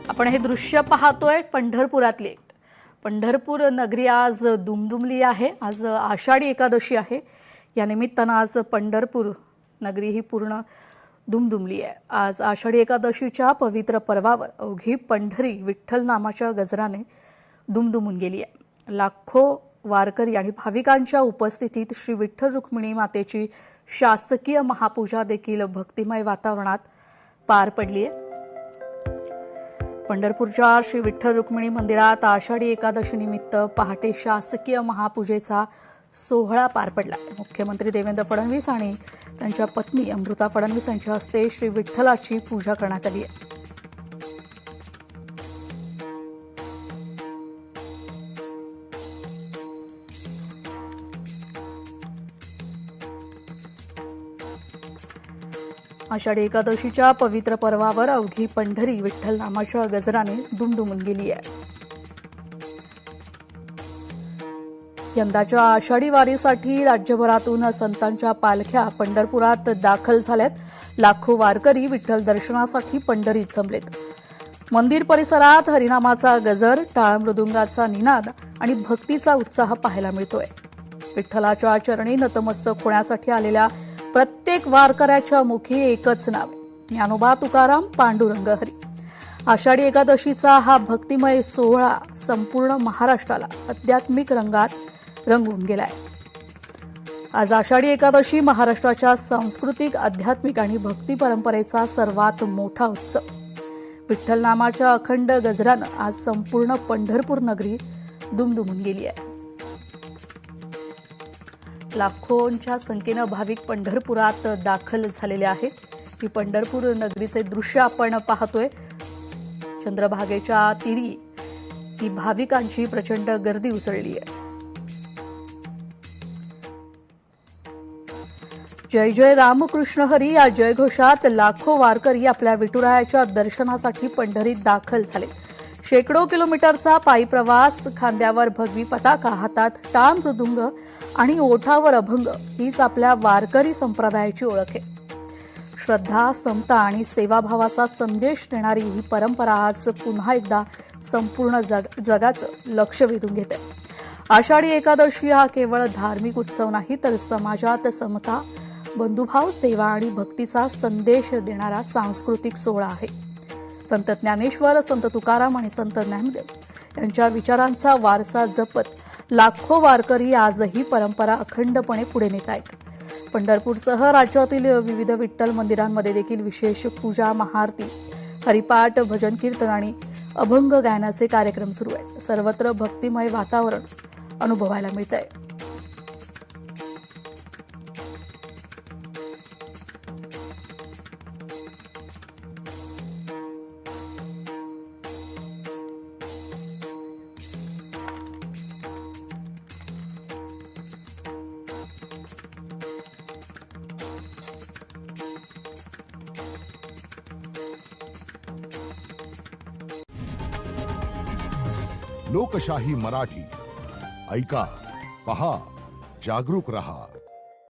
आपण हे दृश्य पाहतोय पंढरपुरातले। पंढरपूर नगरी आज दुमदुमली आहे। आज आषाढी एकादशी आहे। या निमित्तानं आज पंढरपूर नगरी ही पूर्ण दुमदुमली आहे। आज आषाढी एकादशीच्या पवित्र पर्वावर अवघी पंढरी विठ्ठल नामाच्या गजराने दुमदुमून गेली आहे। लाखो वारकरी आणि भाविकांच्या उपस्थितीत श्री विठ्ठल रुक्मिणी मातेची शासकीय महापूजा देखील भक्तिमय वातावरणात पार पडली आहे। पंढरपूरच्या श्री विठ्ठल रुक्मिणी मंदिरात आषाढी एकादशी निमित्त पहाटे शासकीय महापूजेचा सोहळा पार पडला। मुख्यमंत्री देवेंद्र फडणवीस आणि त्यांच्या पत्नी अमृता फडणवीस यांच्या हस्ते श्री विठ्ठलाची पूजा करण्यात आली आहे। आषाढी एकादशीच्या पवित्र पर्वावर अवघी पंढरी विठ्ठल नामाच्या गजराने दुमदुमून गेली आहे। यंदाच्या आषाढी वारीसाठी राज्यभरातून संतांच्या पालख्या पंढरपुरात दाखल झाल्यात। लाखो वारकरी विठ्ठल दर्शनासाठी पंढरीत जमलेत। मंदिर परिसरात हरिनामाचा गजर, टाळ मृदुंगाचा निनाद आणि भक्तीचा उत्साह पाहायला मिळतोय। विठ्ठलाच्या चरणी नतमस्तक होण्यासाठी आलेल्या प्रत्येक वारकऱ्याच्या मुखी एकच नाव, ज्ञानोबा तुकाराम पांडुरंग हरी। आषाढी एकादशीचा हा भक्तिमय सोहळा संपूर्ण महाराष्ट्राला आध्यात्मिक रंगात रंगवून गेलाय। आज आषाढी एकादशी महाराष्ट्राच्या सांस्कृतिक, आध्यात्मिक आणि भक्ती परंपरेचा सर्वात मोठा उत्सव। विठ्ठल नामाच्या अखंड गजरानं आज संपूर्ण पंढरपूर नगरी दुमदुमून गेली आहे। लाखोंच्या संख्येनं भाविक पंढरपुरात दाखल झालेले आहेत। ही पंढरपूर नगरीचे दृश्य आपण पाहतोय। चंद्रभागेच्या तीरी ही भाविकांची प्रचंड गर्दी उसळली आहे। जय जय रामकृष्ण हरी या जयघोषात लाखो वारकरी आपल्या विठुरायाच्या दर्शनासाठी पंढरीत दाखल झाले। शेकडो किलोमीटरचा पायी प्रवास, खांद्यावर भगवी पताका, हातात टाळ मृदुंग आणि ओठावर अभंग हीच आपल्या वारकरी संप्रदायाची ओळख आहे। श्रद्धा, समता आणि सेवाभावाचा संदेश देणारी ही परंपरा आज पुन्हा एकदा संपूर्ण जगाचं लक्ष वेधून घेते। आषाढी एकादशी हा केवळ धार्मिक उत्सव नाही, तर समाजात समता, बंधुभाव, सेवा आणि भक्तीचा संदेश देणारा सांस्कृतिक सोहळा आहे। संत ज्ञानेश्वर, संत तुकाराम आणि संत ज्ञानदेव यांच्या विचारांचा वारसा जपत लाखो वारकरी आजही परंपरा अखंडपणे पुढे नेत आहेत। पंढरपूरसह राज्यातील विविध विठ्ठल मंदिरांमध्ये देखील विशेष पूजा, महाआरती, हरिपाठ, भजन कीर्तन आणि अभंग गायनाचे कार्यक्रम सुरू आहेत। सर्वत्र भक्तिमय वातावरण अनुभवायला मिळतंय। लोकशाही मराठी ऐका, पहा, जागरूक रहा।